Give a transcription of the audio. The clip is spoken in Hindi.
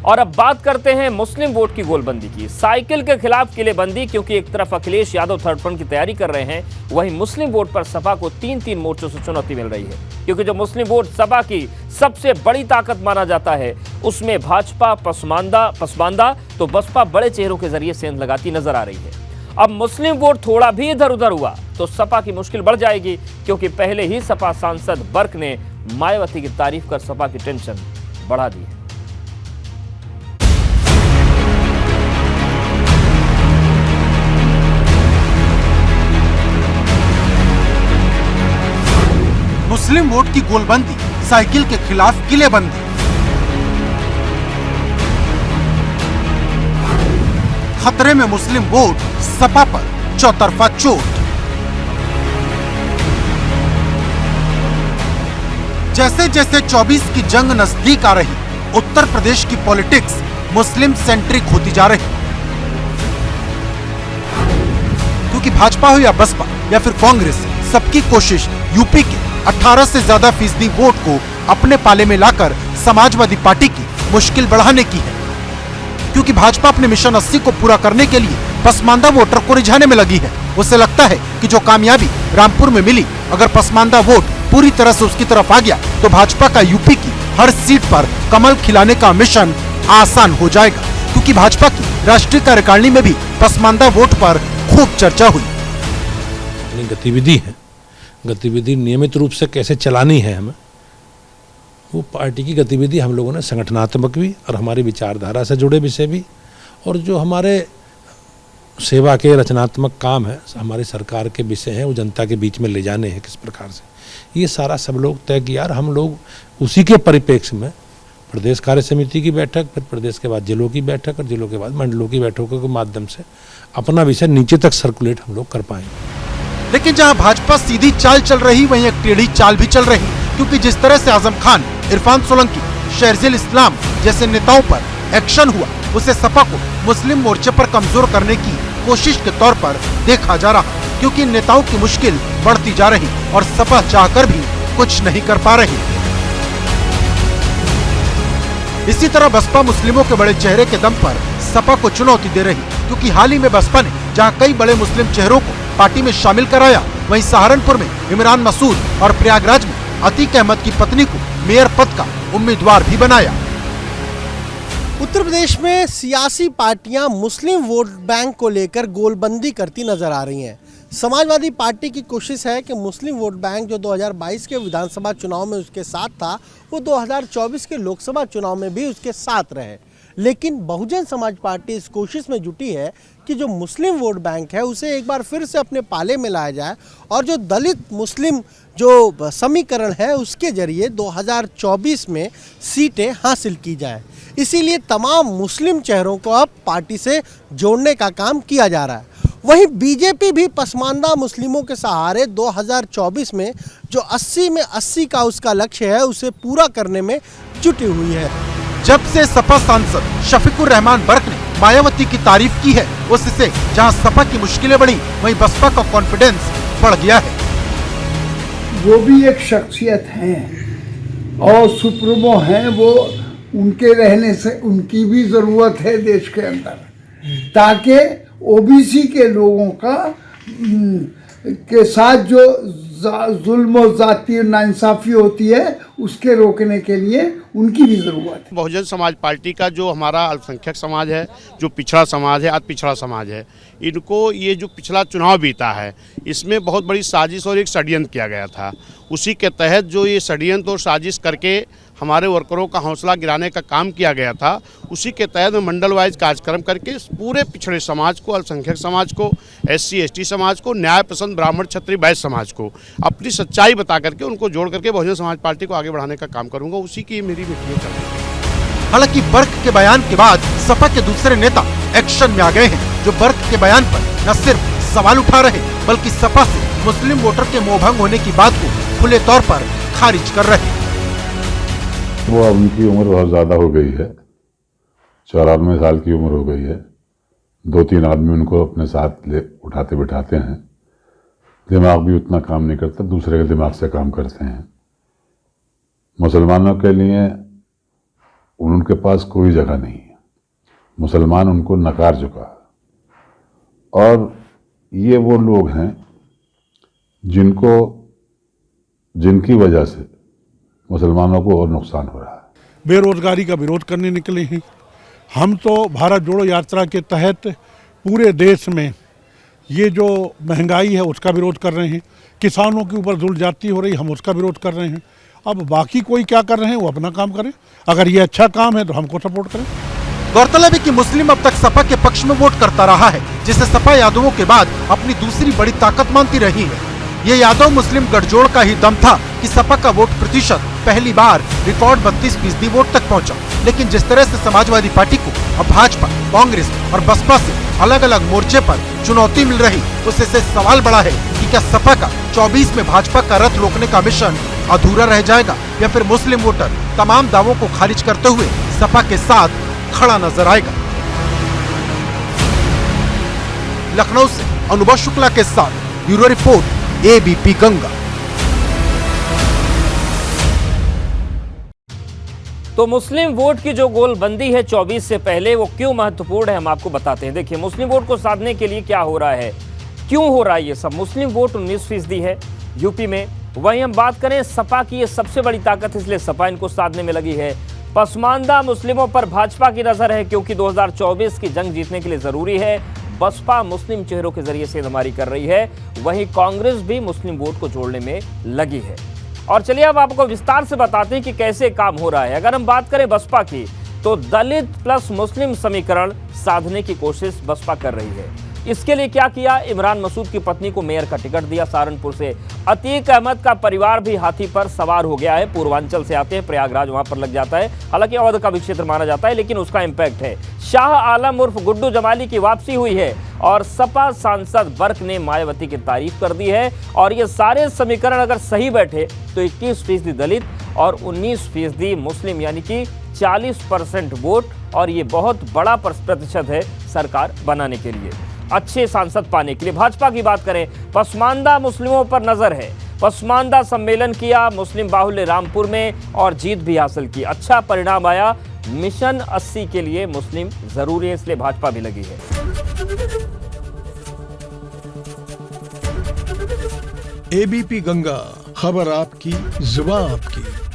और अब बात करते हैं मुस्लिम वोट की गोलबंदी की। साइकिल के खिलाफ किलेबंदी, क्योंकि एक तरफ अखिलेश यादव थर्ड फ्रंट की तैयारी कर रहे हैं, वहीं मुस्लिम वोट पर सपा को तीन तीन मोर्चों से चुनौती मिल रही है। क्योंकि जो मुस्लिम वोट सपा की सबसे बड़ी ताकत माना जाता है, उसमें भाजपा पसमानदा तो बसपा बड़े चेहरों के जरिए सेंध लगाती नजर आ रही है। अब मुस्लिम वोट थोड़ा भी इधर उधर हुआ तो सपा की मुश्किल बढ़ जाएगी, क्योंकि पहले ही सपा सांसद बर्क ने मायावती की तारीफ कर सपा की टेंशन बढ़ा दी है। मुस्लिम वोट की गोलबंदी, साइकिल के खिलाफ किलेबंदी। खतरे में मुस्लिम वोट, सपा पर चौतरफा चोट। जैसे जैसे 24 की जंग नजदीक आ रही, उत्तर प्रदेश की पॉलिटिक्स मुस्लिम सेंट्रिक होती जा रही। क्योंकि भाजपा हो या बसपा या फिर कांग्रेस, सबकी कोशिश यूपी के 18 से ज्यादा फीसदी वोट को अपने पाले में लाकर समाजवादी पार्टी की मुश्किल बढ़ाने की है। क्योंकि भाजपा अपने मिशन 80 को पूरा करने के लिए पसमानदा वोटर को रिझाने में लगी है। उसे लगता है कि जो कामयाबी रामपुर में मिली, अगर पसमानदा वोट पूरी तरह से उसकी तरफ आ गया तो भाजपा का यूपी की हर सीट पर कमल खिलाने का मिशन आसान हो जाएगा। क्योंकि भाजपा की राष्ट्रीय कार्यकारिणी में भी पसमानदा वोट पर खूब चर्चा हुई। गतिविधि नियमित रूप से कैसे चलानी है हमें, वो पार्टी की गतिविधि हम लोगों ने संगठनात्मक भी और हमारी विचारधारा से जुड़े विषय भी, और जो हमारे सेवा के रचनात्मक काम है, हमारी सरकार के विषय हैं, वो जनता के बीच में ले जाने हैं किस प्रकार से, ये सारा सब लोग तय किया। और हम लोग उसी के परिप्रेक्ष्य में प्रदेश कार्य समिति की बैठक, फिर प्रदेश के बाद जिलों की बैठक और जिलों के बाद मंडलों की बैठकों के माध्यम से अपना विषय नीचे तक सर्कुलेट हम लोग कर पाएंगे। लेकिन जहां भाजपा सीधी चाल चल रही, वहीं एक टेढ़ी चाल भी चल रही। क्योंकि जिस तरह से आजम खान, इरफान सोलंकी, शेरजिल इस्लाम जैसे नेताओं पर एक्शन हुआ, उसे सपा को मुस्लिम मोर्चे पर कमजोर करने की कोशिश के तौर पर देखा जा रहा। क्योंकि इन नेताओं की मुश्किल बढ़ती जा रही और सपा चाहकर भी कुछ नहीं कर पा रही। इसी तरह बसपा मुस्लिमों के बड़े चेहरे के दम पर सपा को चुनौती दे रही। क्योंकि हाल ही में बसपा ने जहां कई बड़े मुस्लिम चेहरों को पार्टी में शामिल कराया, वहीं सहारनपुर में इमरान मसूद और प्रयागराज में अतीक अहमद की पत्नी को मेयर पद का उम्मीदवार भी बनाया। उत्तर प्रदेश में सियासी पार्टियां मुस्लिम वोट बैंक को लेकर गोलबंदी करती नजर आ रही हैं। समाजवादी पार्टी की कोशिश है कि मुस्लिम वोट बैंक जो 2022 के विधानसभा चुनाव में उसके साथ था, वो 2024 के लोकसभा चुनाव में भी उसके साथ रहे। लेकिन बहुजन समाज पार्टी इस कोशिश में जुटी है कि जो मुस्लिम वोट बैंक है उसे एक बार फिर से अपने पाले में लाया जाए और जो दलित मुस्लिम जो समीकरण है उसके जरिए 2024 में सीटें हासिल की जाए। इसीलिए तमाम मुस्लिम चेहरों को अब पार्टी से जोड़ने का काम किया जा रहा है। वहीं बीजेपी भी पसमानदा मुस्लिमों के सहारे 2024 में जो 80 में 80 का उसका लक्ष्य है, उसे पूरा करने में जुटी हुई है। जब से सपा सांसद शफीकुर रहमान बर्क ने मायावती की तारीफ की है, उससे जहां सपा की मुश्किलें बढ़ी, वहीं बसपा का कॉन्फिडेंस बढ़ गया है। वो भी एक शख्सियत हैं और सुप्रीमो हैं, वो उनके रहने से उनकी भी जरूरत है देश के अंदर, ताकि ओबीसी के लोगों का के साथ जो जुल्म और जाती नाइंसाफी होती है, उसके रोकने के लिए उनकी भी जरूरत है। बहुजन समाज पार्टी का जो हमारा अल्पसंख्यक समाज है, जो पिछड़ा समाज है, अति पिछड़ा समाज है, इनको ये जो पिछला चुनाव बीता है, इसमें बहुत बड़ी साजिश और एक षड्यंत्र किया गया था। उसी के तहत जो ये षड्यंत्र और साजिश करके हमारे वर्करों का हौसला गिराने का काम किया गया था, उसी के तहत मंडल वाइज कार्यक्रम करके पूरे पिछड़े समाज को, अल्पसंख्यक समाज को, SC ST समाज को, न्याय पसंद ब्राह्मण क्षत्रिय वैश्य समाज को अपनी सच्चाई बता करके उनको जोड़ करके बहुजन समाज पार्टी को आगे बढ़ाने का काम करूंगा। उसी की मेरी मीटिंग चल रही है। हालांकि बर्क के बयान के बाद सपा के दूसरे नेता एक्शन में आ गए हैं, जो बर्क के बयान पर न सिर्फ सवाल उठा रहे, बल्कि सपा से मुस्लिम वोटर के मोहभंग होने की बात को खुले तौर पर खारिज कर रहे। वो अब उनकी उम्र बहुत ज़्यादा हो गई है, 94 साल की उम्र हो गई है। 2-3 आदमी उनको अपने साथ ले उठाते बिठाते हैं, दिमाग भी उतना काम नहीं करता, दूसरे के दिमाग से काम करते हैं। मुसलमानों के लिए उनके पास कोई जगह नहीं है। मुसलमान उनको नकार चुका है और ये वो लोग हैं जिनकी वजह से मुसलमानों को और नुकसान हो रहा है। बेरोजगारी का विरोध करने निकले हैं। हम तो भारत जोड़ो यात्रा के तहत पूरे देश में ये जो महंगाई है उसका विरोध कर रहे हैं। किसानों के ऊपर जुल्म ज्यादती हो रही, हम उसका विरोध कर रहे हैं। अब बाकी कोई क्या कर रहे हैं वो अपना काम करें, अगर ये अच्छा काम है तो हमको सपोर्ट करें। गौरतलब है कि मुस्लिम अब तक सपा के पक्ष में वोट करता रहा है, जिसे सपा यादवों के बाद अपनी दूसरी बड़ी ताकत मानती रही है। ये यादव मुस्लिम गठजोड़ का ही दम था कि सपा का वोट प्रतिशत पहली बार रिकॉर्ड 32% वोट तक पहुंचा। लेकिन जिस तरह से समाजवादी पार्टी को अब भाजपा, कांग्रेस और बसपा से अलग अलग मोर्चे पर चुनौती मिल रही, उससे सवाल बड़ा है कि क्या सपा का 24 में भाजपा का रथ रोकने का मिशन अधूरा रह जाएगा या फिर मुस्लिम वोटर तमाम दावों को खारिज करते हुए सपा के साथ खड़ा नजर आएगा। लखनऊ से अनुभव शुक्ला के साथ ब्यूरो रिपोर्ट एबीपी गंगा। तो मुस्लिम वोट की जो गोलबंदी है 24 से पहले, वो क्यों महत्वपूर्ण है हम आपको बताते हैं। देखिए, मुस्लिम वोट को साधने के लिए क्या हो रहा है, क्यों हो रहा है ये सब। मुस्लिम वोट 19% है यूपी में। वहीं हम बात करें सपा की, ये सबसे बड़ी ताकत है, इसलिए सपा इनको साधने में लगी है। पसमानदा मुस्लिमों पर भाजपा की नजर है, क्योंकि 2024 की जंग जीतने के लिए जरूरी है बसपा मुस्लिम चेहरों के जरिए सेंधमारी कर रही है। वहीं कांग्रेस भी मुस्लिम वोट को जोड़ने में लगी है। और चलिए अब आपको विस्तार से बताते हैं कि कैसे काम हो रहा है। अगर हम बात करें बसपा की, तो दलित प्लस मुस्लिम समीकरण साधने की कोशिश बसपा कर रही है। इसके लिए क्या किया, इमरान मसूद की पत्नी को मेयर का टिकट दिया सहारनपुर से। अतीक अहमद का परिवार भी हाथी पर सवार हो गया है। पूर्वांचल से आते हैं, प्रयागराज वहां पर लग जाता है, हालांकि अवध का भी क्षेत्र माना जाता है, लेकिन उसका इंपैक्ट है। शाह आलम उर्फ गुड्डू जमाली की वापसी हुई है और सपा सांसद बर्क ने मायावती की तारीफ कर दी है। और ये सारे समीकरण अगर सही बैठे तो 21% दलित और 19% मुस्लिम, यानी कि 40% वोट, और ये बहुत बड़ा प्रतिशत है सरकार बनाने के लिए, अच्छे सांसद पाने के लिए। भाजपा की बात करें, पसमानदा मुस्लिमों पर नजर है। पसमानदा सम्मेलन किया मुस्लिम बाहुल्य रामपुर में और जीत भी हासिल की। अच्छा परिणाम आया। मिशन 80 के लिए मुस्लिम जरूरी है, इसलिए भाजपा भी लगी है। एबीपी गंगा, खबर आपकी, जुबान आपकी।